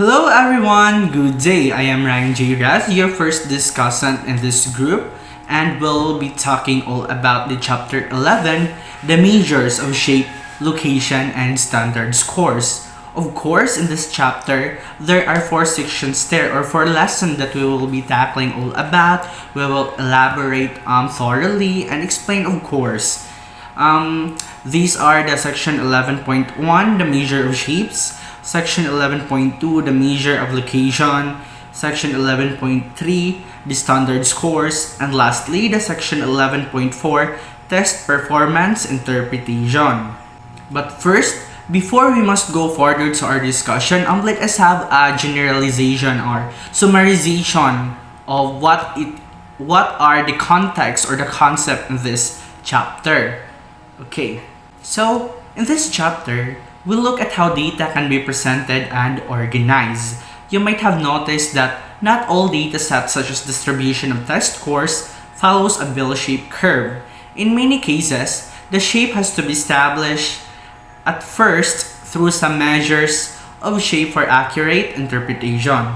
Hello everyone, good day. I am Ryan J. Raz, your first discussant in this group, and we'll be talking all about the chapter 11, the measures of shape, location, and standard scores. Of course, in this chapter, there are four sections there, or four lessons that we will be tackling all about. We will elaborate thoroughly and explain, of course. These are the section 11.1, the measure of shapes, section 11.2, the measure of location, section 11.3, the standard scores, and lastly, the section 11.4, test performance interpretation. But first, before we must go further to our discussion, let us have a generalization or summarization of what are the context or the concept in this chapter. Okay, so in this chapter, we'll look at how data can be presented and organized. You might have noticed that not all data sets such as distribution of test scores follows a bell-shaped curve. In many cases, the shape has to be established at first through some measures of shape for accurate interpretation.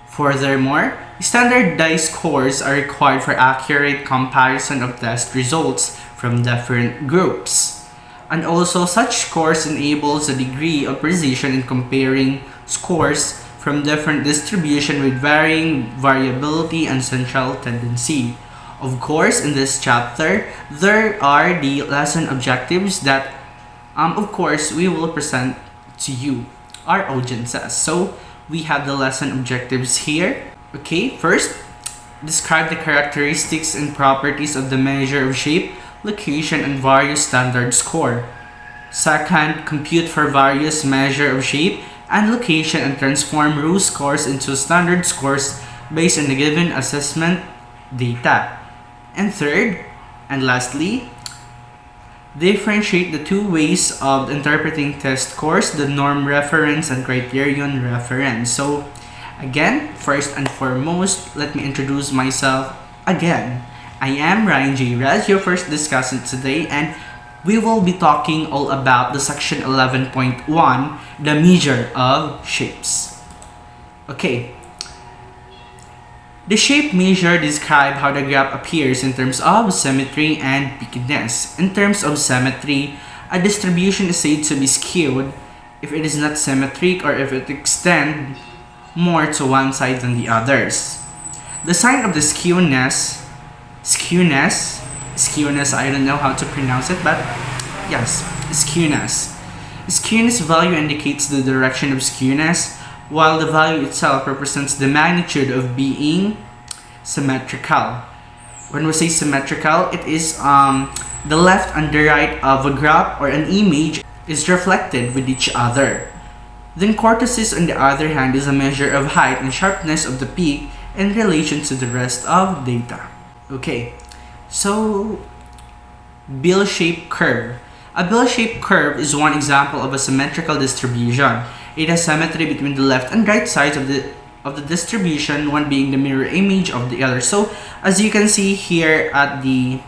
Furthermore, standardized scores are required for accurate comparison of test results from different groups. And also, such scores enables a degree of precision in comparing scores from different distribution with varying variability and central tendency. Of course, in this chapter, there are the lesson objectives that, of course, we will present to you, our audiences. So, we have the lesson objectives here. Okay, first, describe the characteristics and properties of the measure of shape, location, and various standard score. Second, compute for various measure of shape and location and transform raw scores into standard scores based on the given assessment data. And third, and lastly, differentiate the two ways of interpreting test scores, the norm reference and criterion reference. So again, first and foremost, let me introduce myself again. I am Ryan J. Raz, your first discussant today, and we will be talking all about the section 11.1, the measure of shapes. Okay. The shape measure describe how the graph appears in terms of symmetry and pickedness. In terms of symmetry, a distribution is said to be skewed if it is not symmetric or if it extends more to one side than the others. The sign of the skewness, I don't know how to pronounce it, but yes, skewness. Skewness value indicates the direction of skewness, while the value itself represents the magnitude of being symmetrical. When we say symmetrical, it is the left and the right of a graph or an image is reflected with each other. Then cortices, on the other hand, is a measure of height and sharpness of the peak in relation to the rest of data. Okay, so bell-shaped curve. A bell-shaped curve is one example of a symmetrical distribution. It has symmetry between the left and right sides of the distribution, one being the mirror image of the other. So as you can see here at the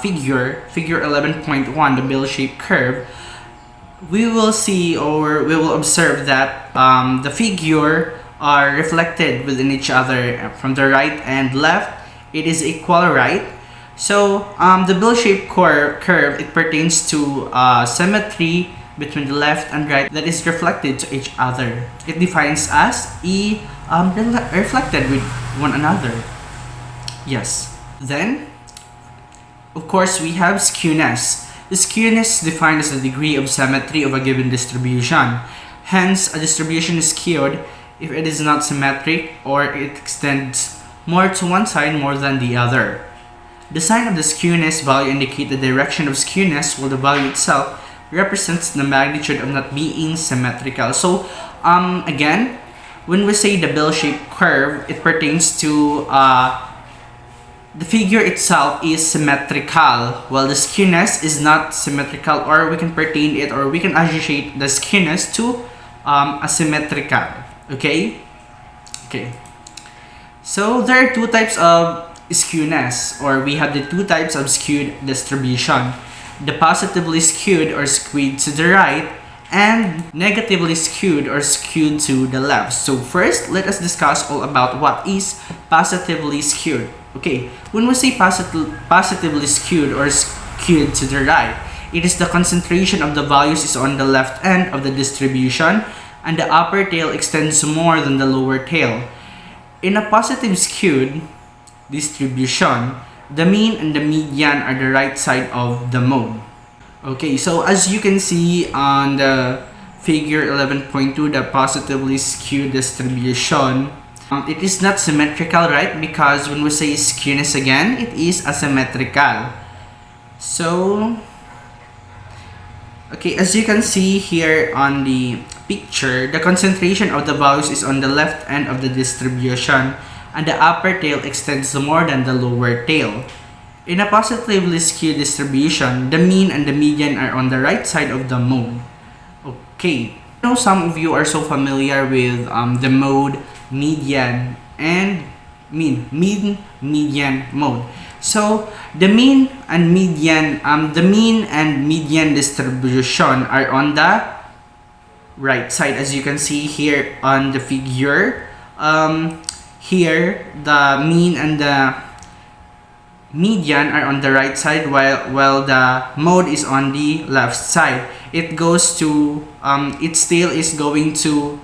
figure 11.1, the bell-shaped curve, we will see or we will observe that the figure are reflected within each other from the right and left. It is equal, right? So the bell-shaped curve, it pertains to symmetry between the left and right that is reflected to each other. It defines as reflected with one another. Yes. Then, of course, we have skewness. The skewness is defined as the degree of symmetry of a given distribution. Hence, a distribution is skewed if it is not symmetric or it extends more to one side more than the other. The sign of the skewness value indicates the direction of skewness, while the value itself represents the magnitude of not being symmetrical. So again, when we say the bell-shaped curve, it pertains to the figure itself is symmetrical, while the skewness is not symmetrical, or we can pertain it or we can associate the skewness to asymmetrical. Okay. So there are two types of skewness, or we have the two types of skewed distribution. The positively skewed or skewed to the right and negatively skewed or skewed to the left. So first, let us discuss all about what is positively skewed. Okay, when we say positively skewed or skewed to the right, it is the concentration of the values is on the left end of the distribution and the upper tail extends more than the lower tail. In a positive skewed distribution, the mean and the median are the right side of the mode. Okay, so as you can see on the figure 11.2, the positively skewed distribution, it is not symmetrical, right? Because when we say skewness again, it is asymmetrical. So, okay, as you can see here on the picture, the concentration of the values is on the left end of the distribution and the upper tail extends more than the lower tail. In a positively skewed distribution, the mean and the median are on the right side of the mode. Okay, I know some of you are so familiar with the mode, median, and mean, median mode. So the mean and median distribution are on the right side, as you can see here on the figure. Here the mean and the median are on the right side while the mode is on the left side. It goes to its tail is going to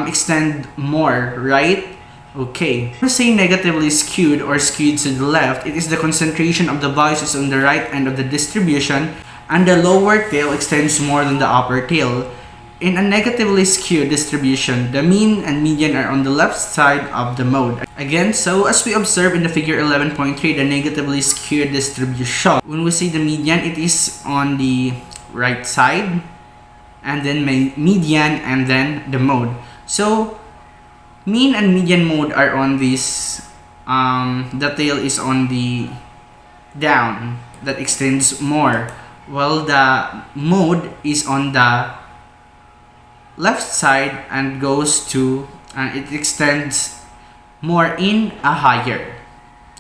extend more, right? Okay, when we say negatively skewed or skewed to the left, it is the concentration of the values is on the right end of the distribution and the lower tail extends more than the upper tail. In a negatively skewed distribution, the mean and median are on the left side of the mode. Again, so as we observe in the figure 11.3, the negatively skewed distribution, when we say the median, it is on the right side, and then median, and then the mode. So, mean and median mode are on this, the tail is on the down, that extends more, while the mode is on the left side and goes to it extends more in a higher.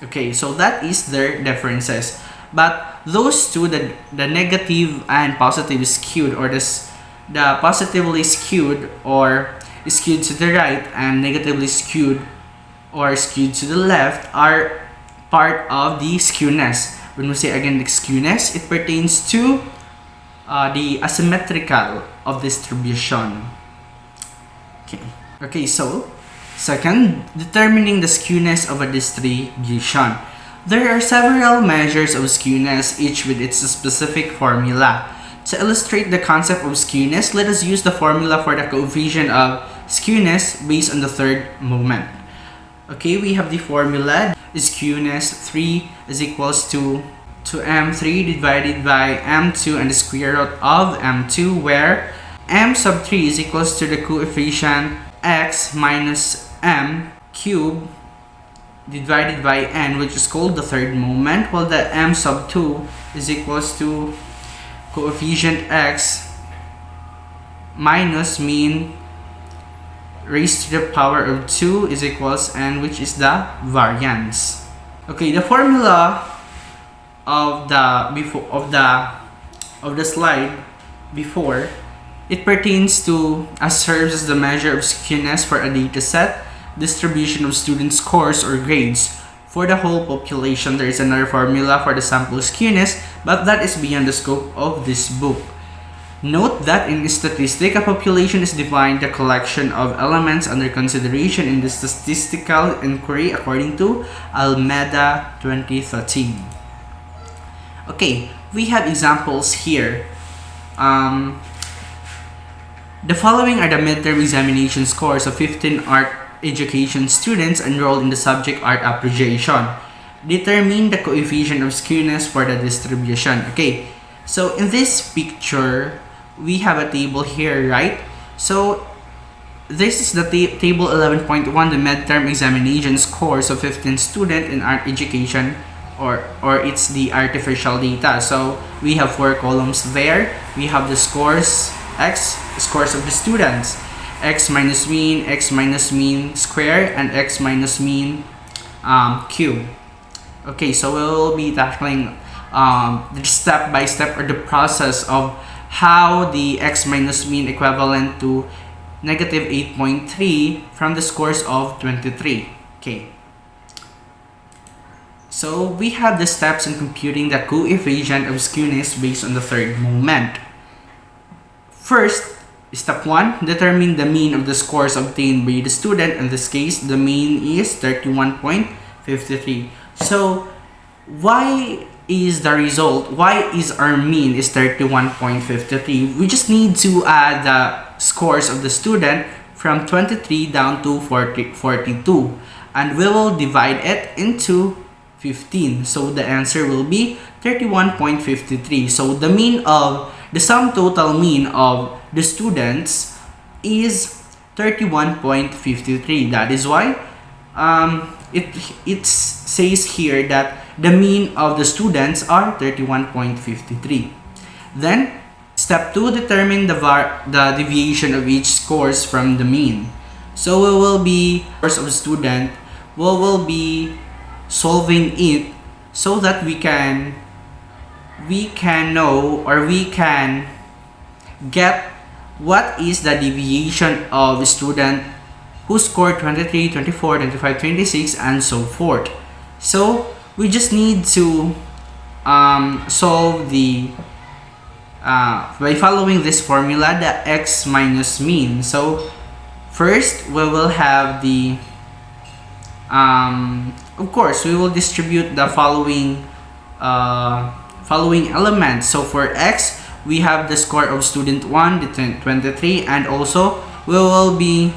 Okay, so that is their differences. But those two, the negative and positive skewed, or the positively skewed or skewed to the right and negatively skewed or skewed to the left, are part of the skewness. When we say again the skewness, it pertains to the asymmetrical of distribution. Okay, so second, determining the skewness of a distribution. There are several measures of skewness, each with its specific formula. To illustrate the concept of skewness, let us use the formula for the coefficient of skewness based on the third moment. Okay, we have the formula. Skewness 3 is equals to m3 divided by m2 and the square root of m2, where m sub 3 is equals to the coefficient x minus m cubed divided by n, which is called the third moment, while the m sub 2 is equals to coefficient x minus mean raised to the power of 2 is equals n, which is the variance. Okay, the formula of the slide before, it pertains to serves as the measure of skewness for a data set, distribution of student scores or grades. For the whole population, there is another formula for the sample skewness, but that is beyond the scope of this book. Note that in statistics, a population is defined the collection of elements under consideration in the statistical inquiry according to Almeida 2013. Okay, we have examples here. The following are the midterm examination scores of 15 art education students enrolled in the subject art appreciation. Determine the coefficient of skewness for the distribution. Okay, so in this picture, we have a table here, right? So this is the table 11.1, the midterm examination scores of 15 students in art education, or it's the artificial data. So we have 4 columns there. We have the scores, scores of the students, x minus mean square, and x minus mean cube. Okay, so we'll be tackling the step by step, or the process of how the x minus mean equivalent to negative 8.3 from the scores of 23. Okay. So we have the steps in computing the coefficient of skewness based on the third moment. First, step 1, determine the mean of the scores obtained by the student. In this case, the mean is 31.53. So why is the result, why is our mean is 31.53? We just need to add the scores of the student from 23 down to 42, and we will divide it into 15. So the answer will be 31.53. So the mean of the sum total mean of the students is 31.53. That is why it says here that the mean of the students are 31.53. Then step 2, determine the deviation of each scores from the mean. So we will be scores of student, we will be solving it so that we can know, or we can get what is the deviation of a student who scored 23, 24, 25, 26, and so forth. So we just need to solve the by following this formula, the x minus mean. So first we will have the of course we will distribute the following elements. So for x, we have the score of student 1, the 23, and also we will be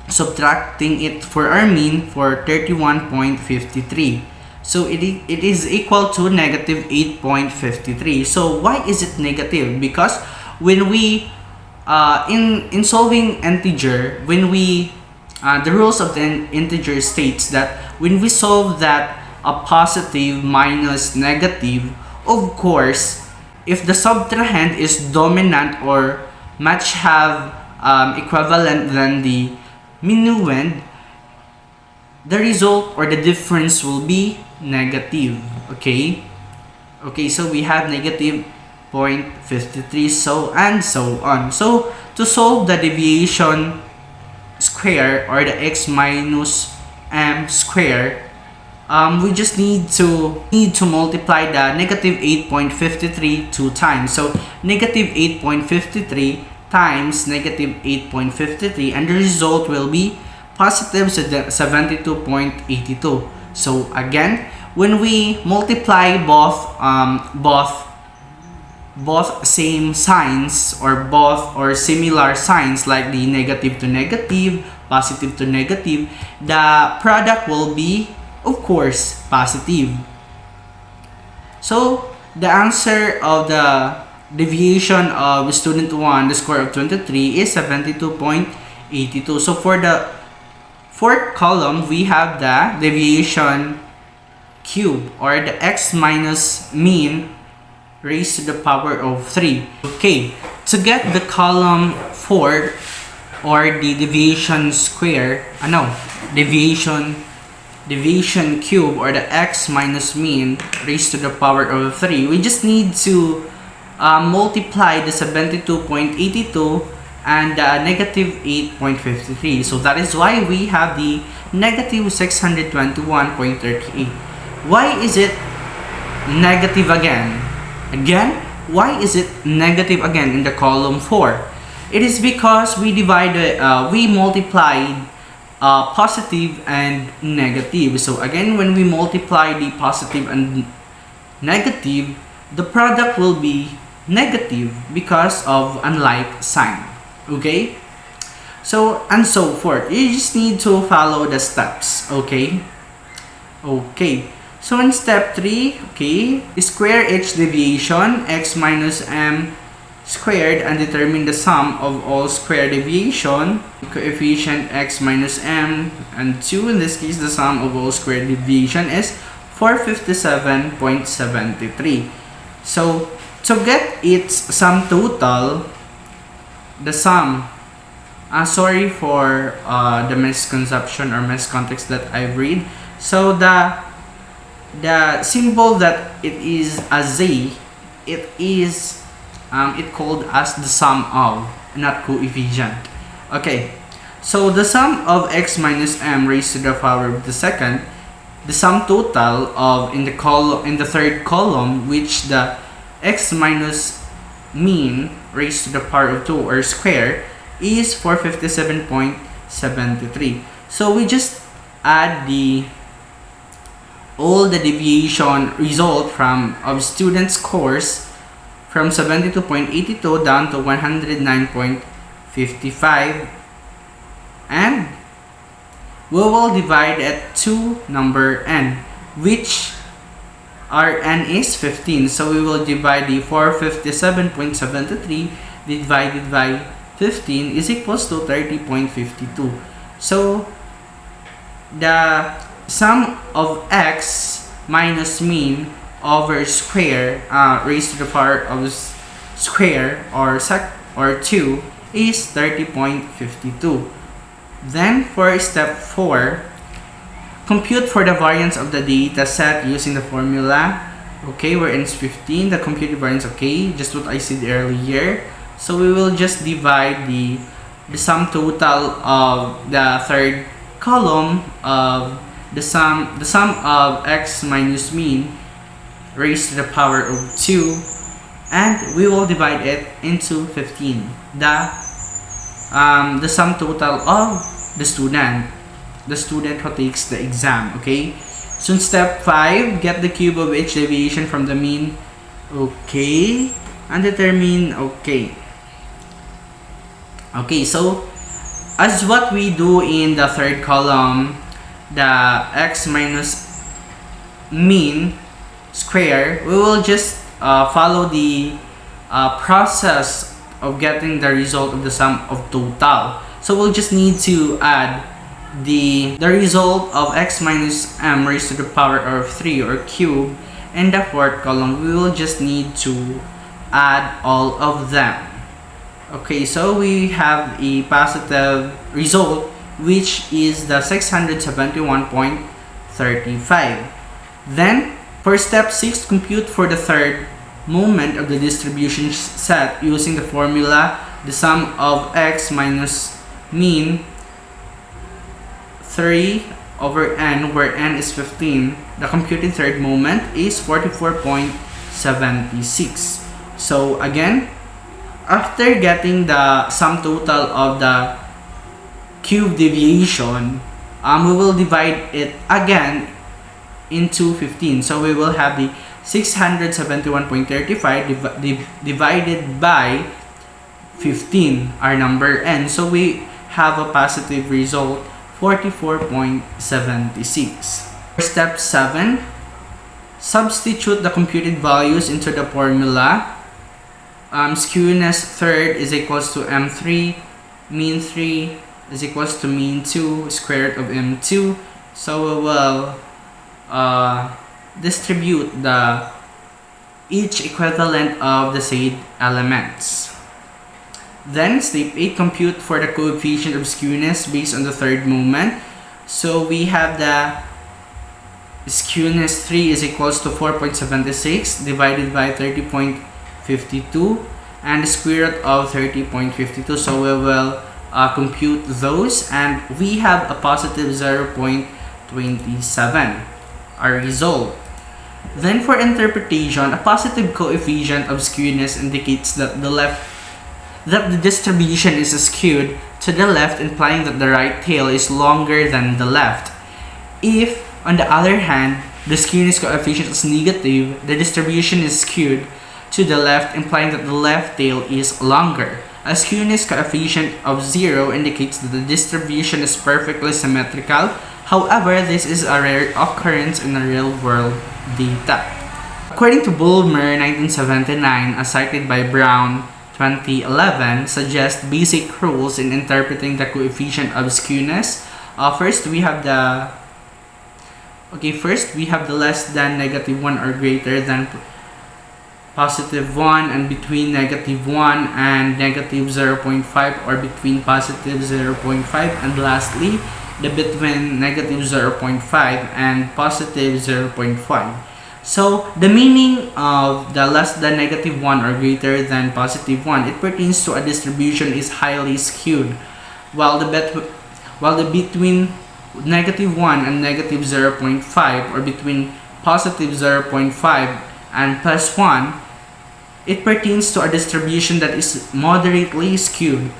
subtracting it for our mean for 31.53. So it is equal to negative 8.53. So why is it negative? Because when we in solving integer, when we the rules of the integer states that when we solve that a positive minus negative, of course, if the subtrahend is dominant or much have equivalent than the minuend, the result or the difference will be negative. Okay, so we have negative 0.53, so and so on. So to solve the deviation square or the x minus m square, we just need to multiply the negative 8.53 two times. So negative 8.53 times negative 8.53, and the result will be positive 72.82. So again, when we multiply both same signs or both or similar signs, like the negative to negative, positive to negative, the product will be, of course, positive. So the answer of the deviation of student 1, the score of 23, is 72.82. So for the fourth column, we have the deviation cube, or the x minus mean raised to the power of 3. Okay, to get the column 4, or the deviation square, deviation cube, or the x minus mean raised to the power of 3, we just need to multiply the 72.82 and negative 8.53. So that is why we have the negative 621.38. Why is it negative again? Why is it negative again in the column 4? It is because we multiplied positive and negative. So again, when we multiply the positive and negative, the product will be negative because of unlike sign. Okay, so and so forth. You just need to follow the steps. Okay, so in step 3, square each deviation x minus m squared and determine the sum of all square deviation, coefficient x minus m, and 2, in this case the sum of all square deviation is 457.73. So to get its sum total, the sum, sorry for the misconception or miscontext that I've read. So the symbol that it is a z it called as the sum of, not coefficient. Okay, so the sum of x minus m raised to the power of the second, the sum total of in the third column, which the x minus mean raised to the power of 2 or square, is 457.73. So we just add all the deviation result of students' course from 72.82 down to 109.55, and we will divide it to number n, which our n is 15. So we will divide the 457.73 divided by 15 is equals to 30.52. So the sum of x minus mean over square raised to the power of square or 2 is 30.52. Then for step 4, compute for the variance of the data set using the formula. Okay, where n is 15, the computed variance, okay, just what I said earlier. So we will just divide the sum total of the third column of the sum of x minus mean raised to the power of 2, and we will divide it into 15, the sum total of the student who takes the exam. Okay, so in step 5, get the cube of each deviation from the mean. Okay, and determine. Okay, so as what we do in the third column, the x minus mean square, we will just follow the process of getting the result of the sum of total. So we'll just need to add the result of x minus m raised to the power of 3 or cube in the fourth column. We will just need to add all of them. Okay, so we have a positive result, which is the 671.35. Then for step 6, compute for the third moment of the distribution set using the formula, the sum of x minus mean 3 over n, where n is 15. The computed third moment is 44.76. So again, after getting the sum total of the cube deviation, we will divide it again into 15. So we will have the 671.35 divided by 15, our number n. So we have a positive result, 44.76. For step 7, substitute the computed values into the formula. Skewness third is equals to m3, mean 3 is equals to mean 2, square root of m2. So we will distribute each equivalent of the said elements. Then step 8, compute for the coefficient of skewness based on the third moment. So we have the skewness 3 is equals to 4.76 divided by 30.52 and the square root of 30.52. So we will compute those, and we have a positive 0.27, our result. Then for interpretation, a positive coefficient of skewness indicates that the distribution is skewed to the left, implying that the right tail is longer than the left. If, on the other hand, the skewness coefficient is negative, the distribution is skewed to the left, implying that the left tail is longer. A skewness coefficient of 0 indicates that the distribution is perfectly symmetrical. However, this is a rare occurrence in the real-world data. According to Bulmer 1979, as cited by Brown 2011, suggests basic rules in interpreting the coefficient of skewness. First, we have the less than, -1 or greater than +1, and between -1 and -0.5, or between +0.5, and lastly the between -0.5 and +0.5. So the meaning of the less than negative 1 or greater than positive 1, it pertains to a distribution is highly skewed, while the between negative 1 and negative 0.5, or between positive 0.5 and plus 1, it pertains to a distribution that is moderately skewed.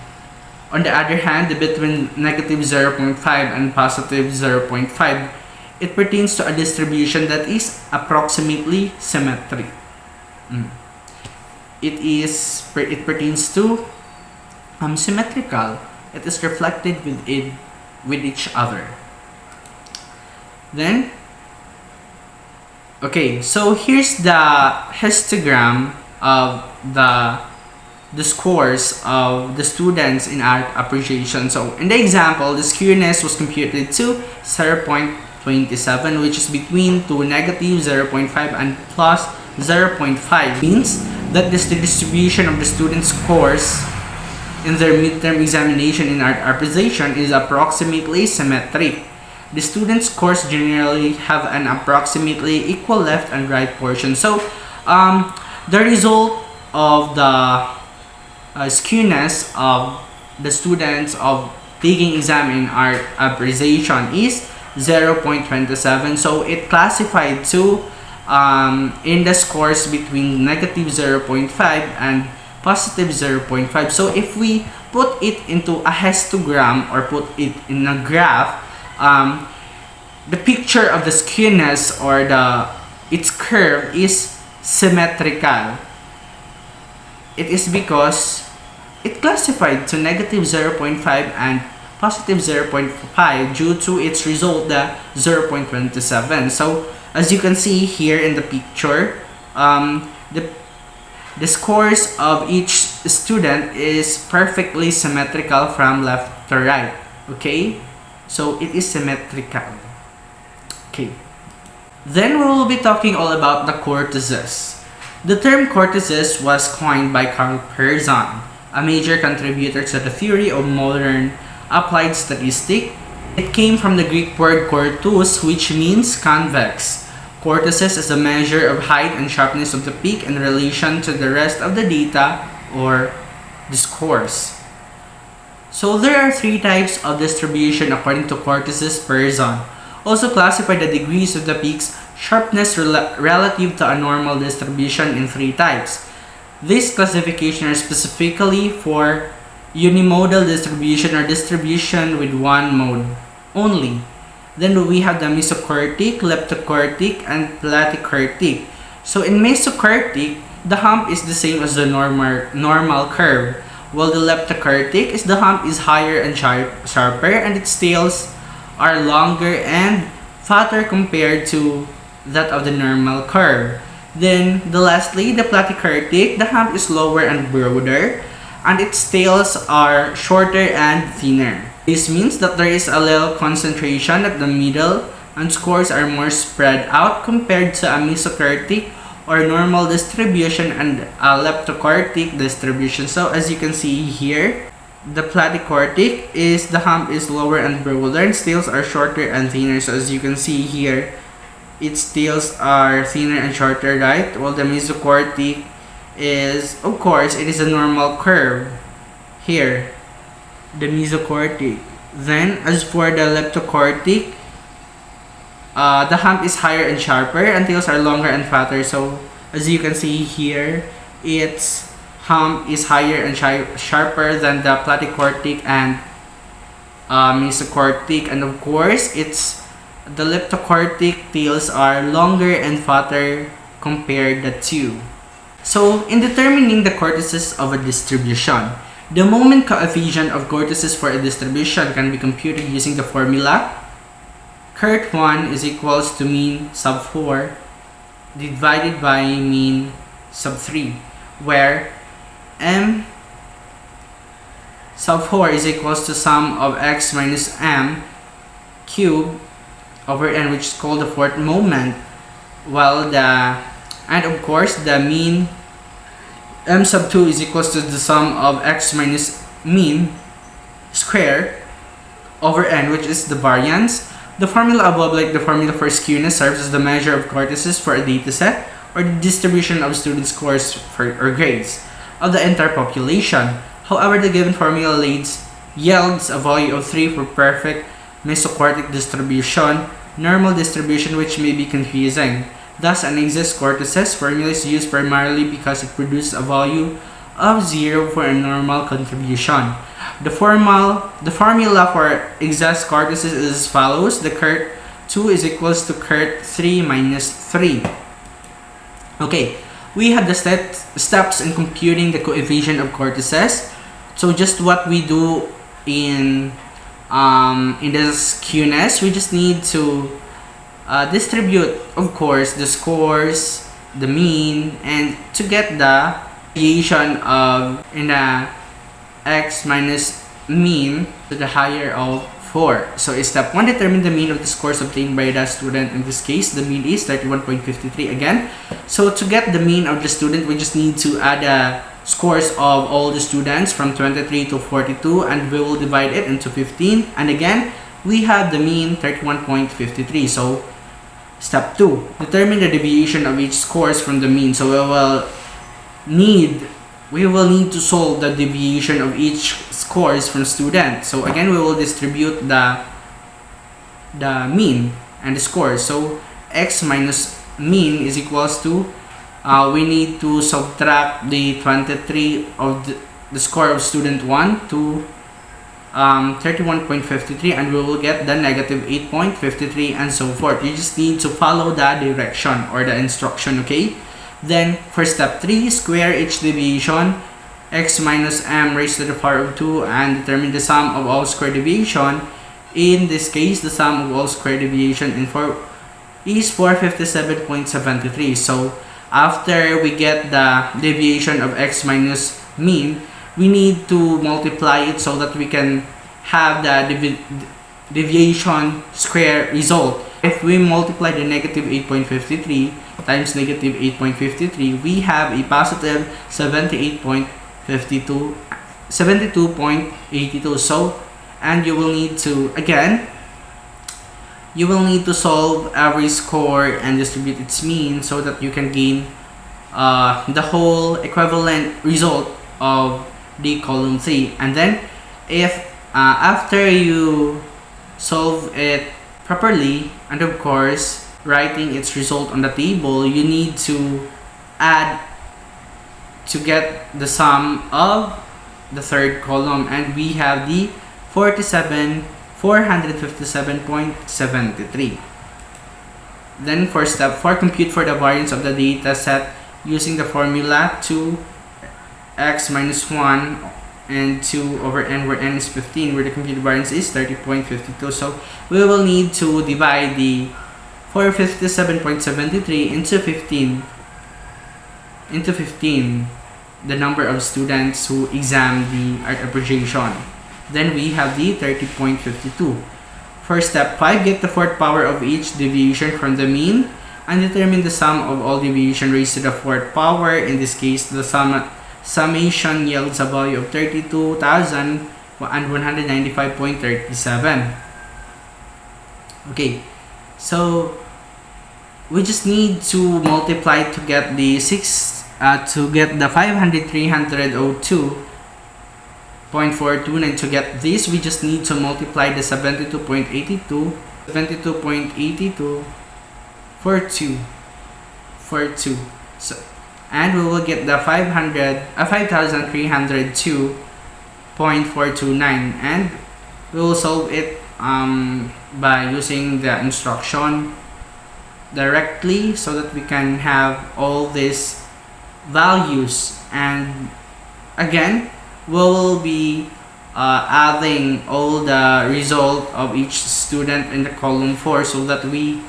On the other hand, the between negative 0.5 and positive 0.5, it pertains to a distribution that is approximately symmetric. It pertains to symmetrical. It is reflected with each other. Then, okay, so here's the histogram of the scores of the students in art appreciation. So in the example, the skewness was computed to 0.27, which is between negative 0.5 and plus 0.5. Means that this the distribution of the students' scores in their midterm examination in art appreciation is approximately symmetric. The students' scores generally have an approximately equal left and right portion. So the result of the skewness of the students of taking exam in art appreciation is 0.27. So it classified to in the scores between negative 0.5 and positive 0.5. So if we put it into a histogram or put it in a graph, the picture of the skewness or its curve is symmetrical. It is because it classified to negative 0.5 and positive 0.5 due to its result, the 0.27. So as you can see here in the picture, the scores of each student is perfectly symmetrical from left to right. Okay, so it is symmetrical. Okay, then we will be talking all about the cortices. The term cortices was coined by Carl Pearson, a major contributor to the theory of modern applied statistics. It came from the Greek word cortus, which means convex. Cortices is a measure of height and sharpness of the peak in relation to the rest of the data or the scores. So there are three types of distribution according to cortices Pearson. Also classify the degrees of the peak's sharpness relative to a normal distribution in three types. This classification is specifically for unimodal distribution or distribution with one mode only. Then we have the mesocortic, leptocortic, and platycortic. So in mesocortic, the hump is the same as the normal curve, while the leptocortic is the hump is higher and sharper, and its tails are longer and fatter compared to that of the normal curve. Then lastly, the platycortic, the hump is lower and broader, and its tails are shorter and thinner. This means that there is a little concentration at the middle and scores are more spread out compared to a mesocortic or normal distribution and a leptocortic distribution. So as you can see here, the platycortic is the hump is lower and broader and tails are shorter and thinner. So as you can see here, its tails are thinner and shorter, right? While the mesocortic is, of course, it is a normal curve here, the mesocortic. Then as for the leptocortic, the hump is higher and sharper and tails are longer and fatter. So as you can see here, its hump is higher and sharper than the platycortic and mesocortic, and of course the leptocortic tails are longer and fatter compared the two. So in determining the cortices of a distribution, the moment coefficient of cortices for a distribution can be computed using the formula Curt1 is equals to mean sub 4 divided by mean sub 3, where m sub 4 is equals to sum of x minus m cubed over n, which is called the fourth moment, while and of course the mean m sub 2 is equals to the sum of x minus mean square over n, which is the variance, The formula above, like the formula for skewness, serves as the measure of cortices for a dataset or the distribution of student scores or grades of the entire population. However, the given formula yields a value of 3 for perfect mesocortic distribution, normal distribution, which may be confusing. Thus, an exact cortices formula is used primarily because it produces a value of 0 for a normal contribution. The formula for exact cortices is as follows. The curt 2 is equals to curt 3 minus 3. Okay, we have the steps in computing the coefficient of cortices. So just what we do in this skewness, we just need to distribute, of course, the scores, the mean, and to get the deviation of in a x minus mean to the higher of 4. So step 1, determine the mean of the scores obtained by the student. In this case, the mean is 31.53 again. So to get the mean of the student, we just need to add the scores of all the students from 23 to 42, and we will divide it into 15. And again, we have the mean 31.53. So step 2, determine the deviation of each scores from the mean. So we will need to solve the deviation of each scores from student. So again, we will distribute the mean and the scores. So x minus mean is equals to we need to subtract the 23 of the score of student 1 to 31.53, and we will get the negative 8.53 and so forth. You just need to follow the direction or the instruction, okay? Then for step 3, square each deviation, x minus m raised to the power of 2, and determine the sum of all square deviation. In this case, the sum of all square deviation is 457.73. So after we get the deviation of x minus mean, we need to multiply it so that we can have the deviation square result. If we multiply the negative 8.53 times negative 8.53, we have a positive 72.82. So, and you will need to, again, you will need to solve every score and distribute its mean so that you can gain the whole equivalent result of the column 3. And then if after you solve it properly, and of course writing its result on the table, you need to add to get the sum of the third column, and we have the 457.73. Then for step 4, compute for the variance of the data set using the formula 2x minus 1 and 2 over n, where n is 15, where the computed variance is 30.52. So we will need to divide the 457.73 into 15, the number of students who examined the art appreciation. Then we have the 30.52. For step 5, get the fourth power of each deviation from the mean and determine the sum of all deviation raised to the fourth power. In this case, the summation yields a value of 32,195.37. Okay, so we just need to multiply to get the 500,302.429. To get this, we just need to multiply the 72.82 for 2. So, and we will get the 5,302.429, and we will solve it by using the instruction directly so that we can have all these values. And again, we will be adding all the result of each student in the column 4 so that we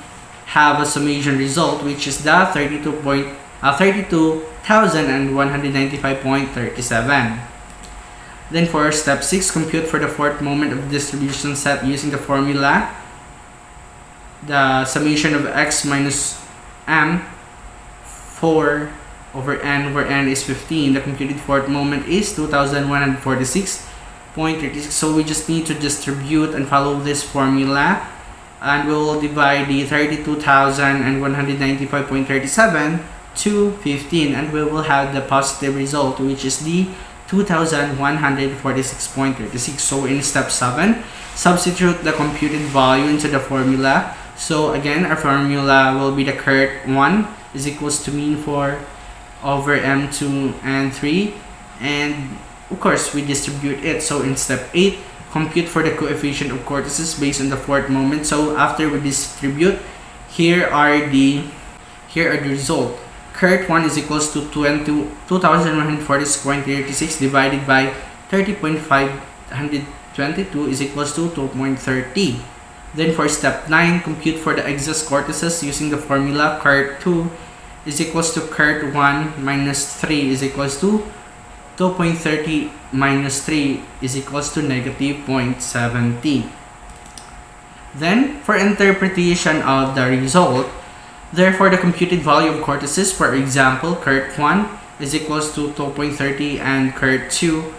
have a summation result, which is the 32,195.37. Then for step 6, compute for the fourth moment of the distribution set using the formula, the summation of x minus m 4 over n, where n is 15. The computed fourth moment is 2,146.36. So we just need to distribute and follow this formula and we will divide the 32,195.37 to 15, and we will have the positive result, which is the 2,146.36. So in step 7, substitute the computed value into the formula. So again, our formula will be the current 1 is equals to mean 4 over m2 and 3, and of course we distribute it. So in step 8, compute for the coefficient of vortices based on the fourth moment. So after we distribute, here are the result. Current 1 is equals to 2,146.36 divided by 30.522 is equals to 2.30. Then for step 9, compute for the excess vortices using the formula. Current 2 is equals to current 1 minus 3 is equals to 2.30 minus 3 is equals to negative 0.70. Then, for interpretation of the result, therefore the computed value of vortices, for example, current 1 is equals to 2.30 and current 2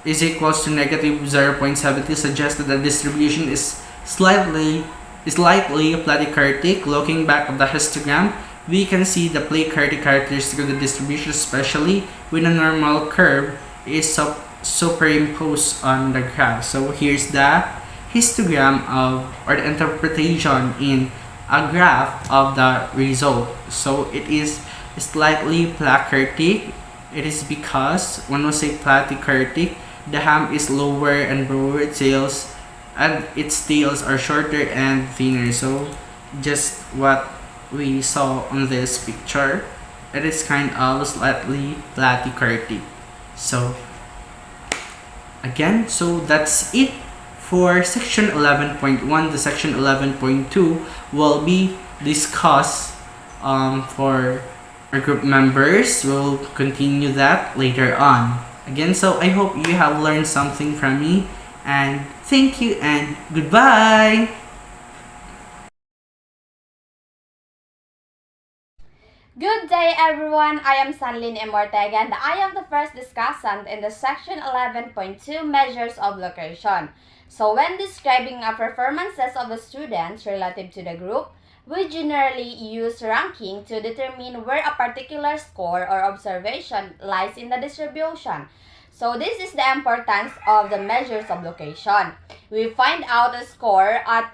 is equals to negative 0.70, suggests that the distribution is likely platykaryotic. Looking back at the histogram, we can see the platykaryotic characteristic of the distribution, especially when a normal curve is superimposed on the graph. So here's the histogram of, or the interpretation in a graph of the result. So it is slightly platykaryotic. It is because when we say platykaryotic, the ham is lower and broader tails, and its tails are shorter and thinner. So just what we saw on this picture, it is kind of slightly platykaryotic. So again, so that's it for section 11.1. The section 11.2 will be discussed for our group members. We'll continue that later on. Again, so I hope you have learned something from me, and thank you and goodbye. Good day everyone, I am Sanlin M. Ortega and I am the first discussant in the section 11.2 measures of location. So when describing a performances of a student relative to the group, we generally use ranking to determine where a particular score or observation lies in the distribution. So this is the importance of the measures of location. We find out a score at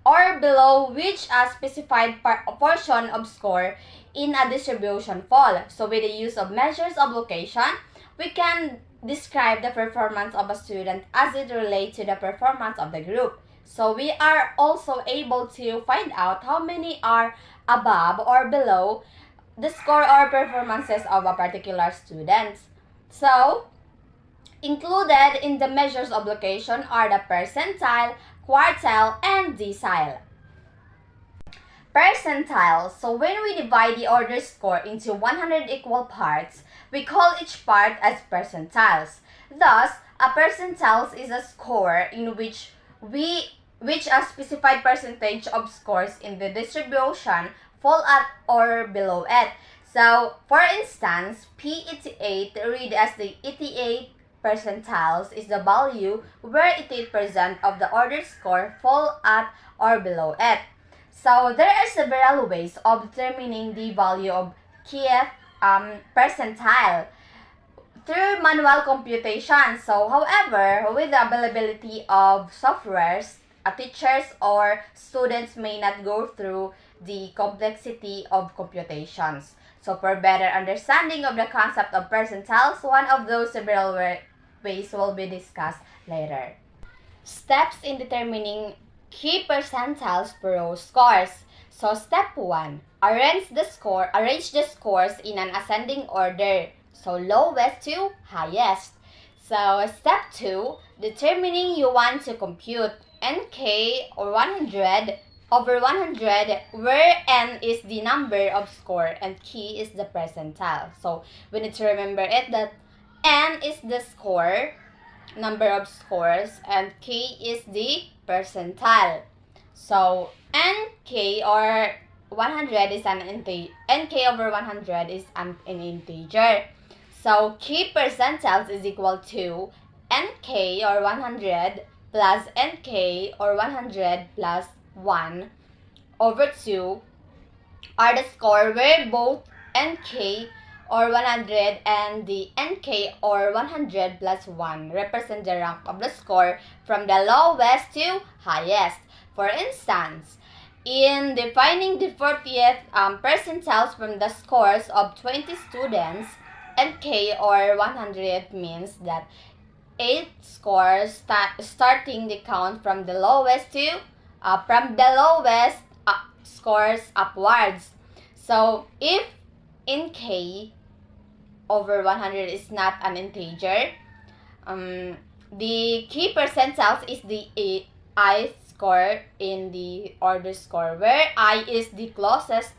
or below which a specified portion of score in a distribution fall. So with the use of measures of location, we can describe the performance of a student as it relates to the performance of the group. So we are also able to find out how many are above or below the score or performances of a particular student. So included in the measures of location are the percentile, quartile, and decile. Percentile. So when we divide the order score into 100 equal parts, we call each part as percentiles. Thus, a percentile is a score in which a specified percentage of scores in the distribution fall at or below it. So, for instance, P88 read as the 88 percentiles is the value where 88% of the ordered score fall at or below it. So there are several ways of determining the value of kth percentile through manual computation. So however, with the availability of softwares, teachers or students may not go through the complexity of computations. So for better understanding of the concept of percentiles, one of those several ways will be discussed later. Steps in determining key percentiles per row scores. So step 1, arrange the scores in an ascending order. So lowest to highest. So step 2, determining you want to compute NK or 100 over 100 where N is the number of score and K is the percentile. So we need to remember it that N is the score, number of scores, and K is the percentile. So NK or 100 is an integer. NK over 100 is an integer. So K percentiles is equal to NK or 100 plus nk or 100 plus 1 over 2 are the score where both nk or 100 and the nk or 100 plus 1 represent the rank of the score from the lowest to highest. For instance, in defining the 40th percentiles from the scores of 20 students, nk or 100 means that 8 scores starting the count from the lowest scores upwards. So if nk over 100 is not an integer, the key percentiles is the ith score in the order score, where I is the closest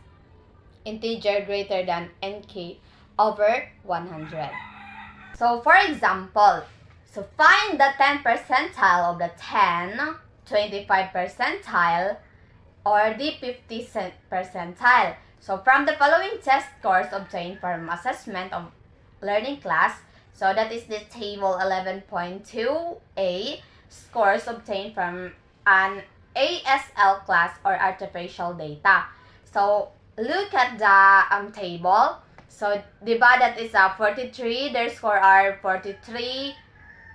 integer greater than nk over 100. So for example, so find the 10 percentile of the 10, 25 percentile, or the 50 percentile. So from the following test scores obtained from assessment of learning class, so that is the table 11.2a, scores obtained from an ASL class or artificial data. So look at the table. So diba, that is 43, their score are 43,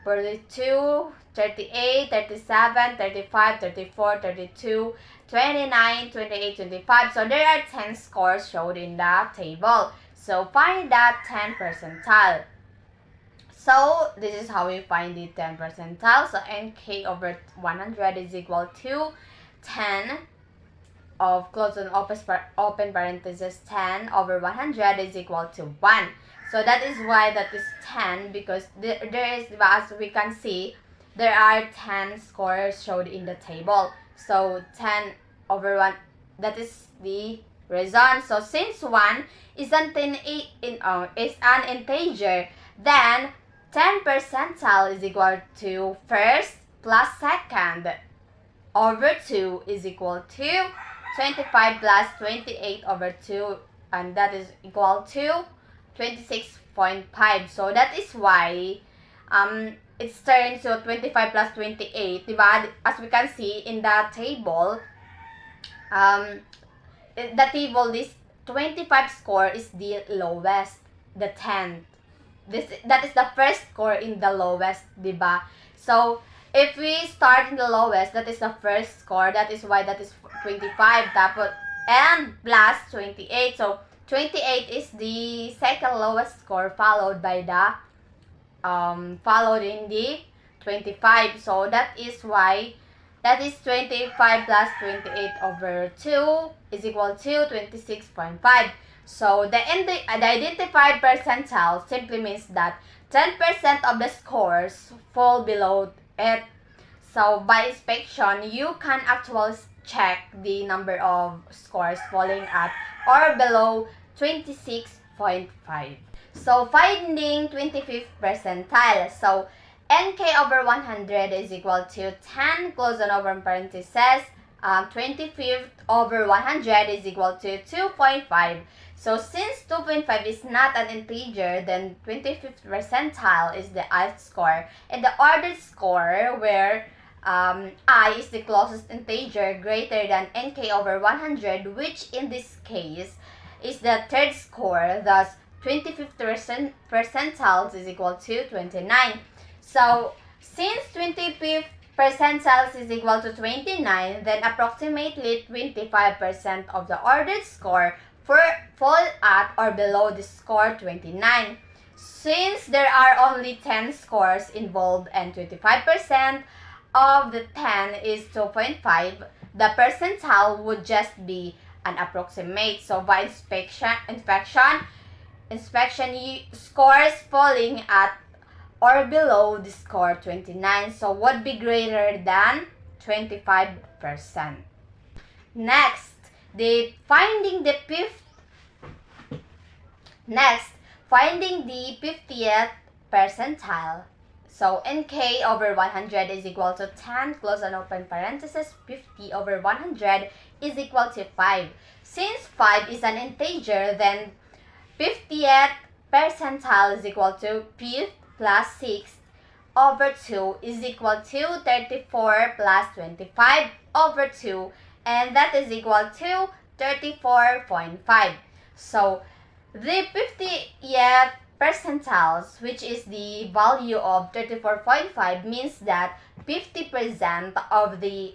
42, 38, 37, 35, 34, 32, 29, 28, 25. So there are 10 scores showed in the table. So find that 10 percentile. So this is how we find the 10 percentile. So nk over 100 is equal to 10 of close and open parenthesis 10 over 100 is equal to 1. So that is why that is 10, because there is, as we can see, there are 10 scores showed in the table. So 10 over 1, that is the reason. So since 1 is an integer, then 10 percentile is equal to first plus second over 2 is equal to 25 plus 28 over 2, and that is equal to 26.5. So that is why it's turned to 25 plus 28, diba? As we can see in the table, this 25 score is the lowest, the 10th. That is the first score in the lowest, diba? So if we start in the lowest, that is the first score, that is why that is 25, tapos, and plus 28. So 28 is the second lowest score, followed by the followed in the 25. So that is why that is 25 plus 28 over 2 is equal to 26.5. So the identified percentile simply means that 10% of the scores fall below it. So by inspection, you can actually check the number of scores falling at or below 26.5. So finding 25th percentile. So nk over 100 is equal to 10 close and open parentheses. 25th over 100 is equal to 2.5. So since 2.5 is not an integer, then 25th percentile is the ith score, and the ordered score, where I is the closest integer greater than nk over 100, which in this case is the third score. Thus 25th percentiles is equal to 29. So since 25th percentiles is equal to 29, then approximately 25% of the ordered score fall at or below the score 29. Since there are only 10 scores involved and 25% of the 10 is 2.5, the percentile would just be an approximate. So by inspection scores falling at or below the score 29, so would be greater than 25%. Next, finding the 50th percentile. So nk over 100 is equal to 10 close and open parenthesis. 50 over 100 is equal to 5. Since 5 is an integer, then 50th percentile is equal to 5th plus 6th over 2 is equal to 34 plus 25 over 2, and that is equal to 34.5. So the 50th percentiles, which is the value of 34.5, means that 50% of the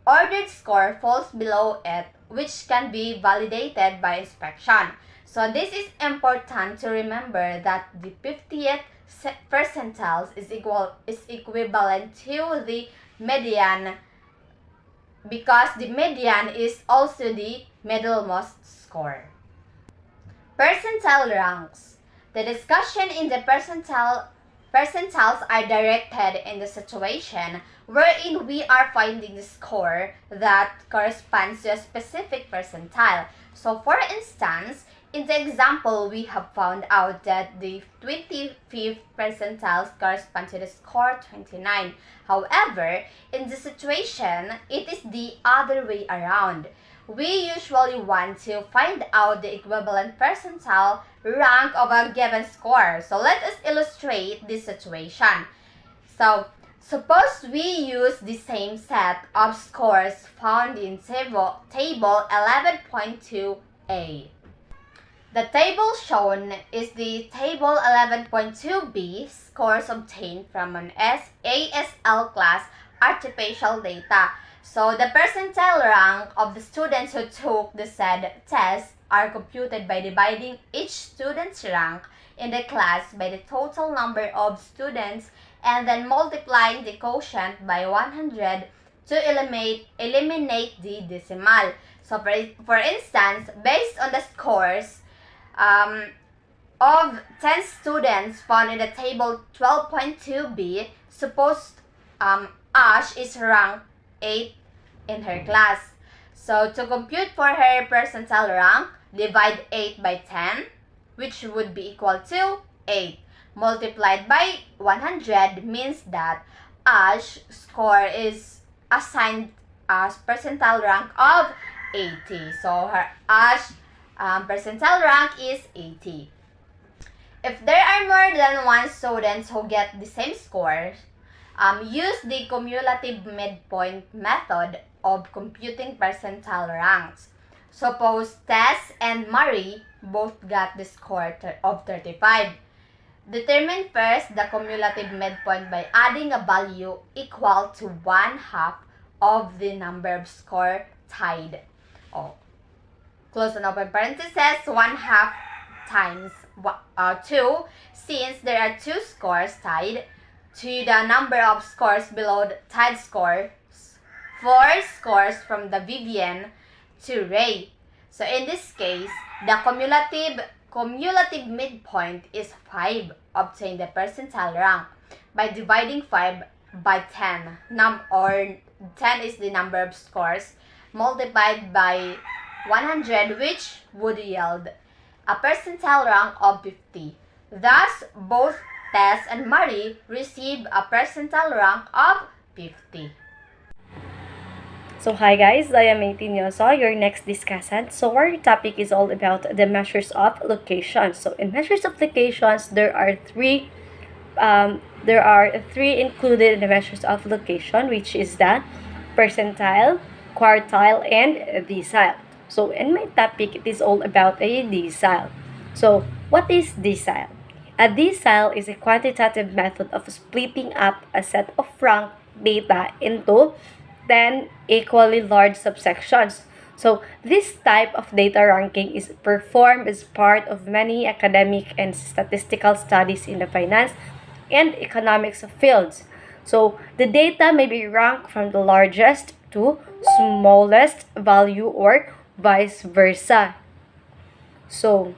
ordered score falls below it, which can be validated by inspection. So this is important to remember that the 50th percentiles is equivalent to the median, because the median is also the middlemost score. Percentile ranks. The discussion in the percentiles are directed in the situation wherein we are finding the score that corresponds to a specific percentile. So for instance, in the example, we have found out that the 25th percentiles correspond to the score 29. However, in the situation, it is the other way around. We usually want to find out the equivalent percentile rank of a given score. So let us illustrate this situation. So suppose we use the same set of scores found in table 11.2a. The table shown is the table 11.2b, scores obtained from an ASL class artificial data. So the percentile rank of the students who took the said test are computed by dividing each student's rank in the class by the total number of students and then multiplying the quotient by 100 to eliminate the decimal. So for instance, based on the scores of 10 students found in the table 12.2b, suppose Ash is ranked 8 in her class. So to compute for her percentile rank, divide 8 by 10, which would be equal to 8. Multiplied by 100 means that Ash's score is assigned as percentile rank of 80. So her Ash percentile rank is 80. If there are more than one student who get the same scores, use the cumulative midpoint method of computing percentile ranks. Suppose Tess and Marie both got the score of 35. Determine first the cumulative midpoint by adding a value equal to 1/2 of the number of score tied. Close and open parentheses, 1/2 times 2, since there are 2 scores tied, to the number of scores below the tied scores, 4 scores from the Vivian to Ray. So in this case, the cumulative midpoint is 5. Obtain the percentile rank by dividing 5 by 10, or 10 is the number of scores, multiplied by 100, which would yield a percentile rank of 50. Thus, both Tess and Marie receive a percentile rank of 50. So hi guys, I am 18 Yoso, your next discussant. So our topic is all about the measures of location. So in measures of locations, there are three included in the measures of location, which is the percentile, quartile, and decile. So in my topic, it is all about a decile. So what is decile? A decile is a quantitative method of splitting up a set of rank data into 10 equally large subsections. So this type of data ranking is performed as part of many academic and statistical studies in the finance and economics fields. So the data may be ranked from the largest to smallest value or vice versa. So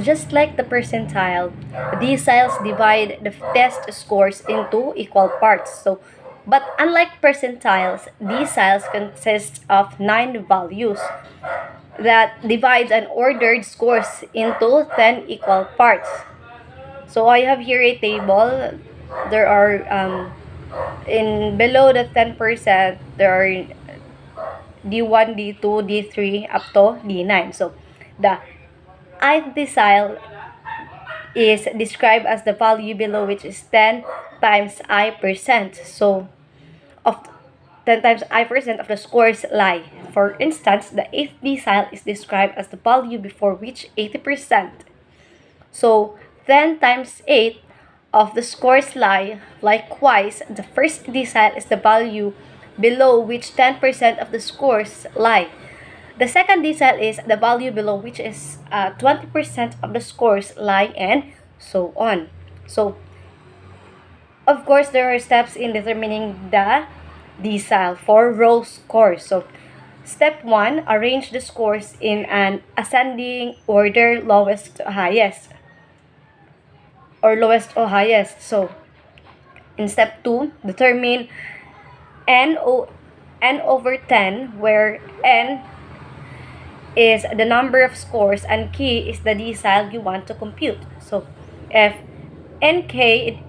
just like the percentile, deciles divide the test scores into equal parts. But unlike percentiles, deciles consist of 9 values that divides an ordered scores into 10 equal parts. So I have here a table. There are in below the 10%, there are D1, D2, D3 up to D9. So the ith decile is described as the value below which is 10 times I%. So, of 10 times I% of the scores lie. For instance, the 8th decile is described as the value before which 80%. So, 10 times 8 of the scores lie. Likewise, the first decile is the value below which 10% of the scores lie. The second decile is the value below which is 20% of the scores lie, and so on. So, of course, there are steps in determining the decile for row scores. So, step 1, arrange the scores in an ascending order, lowest to highest, or lowest to highest. So, in step 2, determine n over 10, where n is the number of scores and k is the decile you want to compute. So, if nk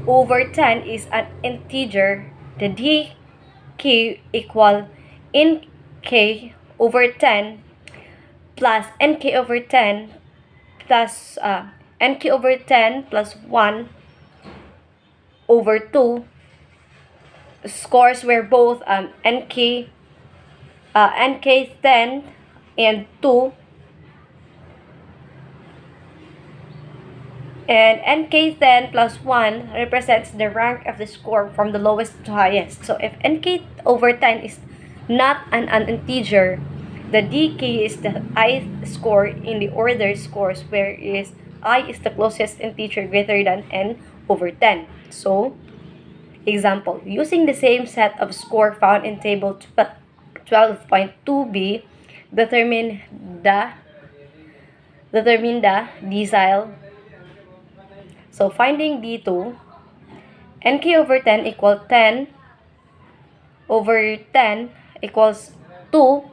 over 10 is an integer, the dk equal nk over 10 plus nk over 10 plus nk over 10 plus 1 over 2 scores where both nk 10 and 2, and nk10 plus 1 represents the rank of the score from the lowest to highest. So if nk over 10 is not an integer, the dk is the ith score in the order scores, whereas I is the closest integer greater than n over 10. So, example, using the same set of score found in table 12.2b, determine the decile. So, finding D2, nk over 10 equal 10 over 10 equals 2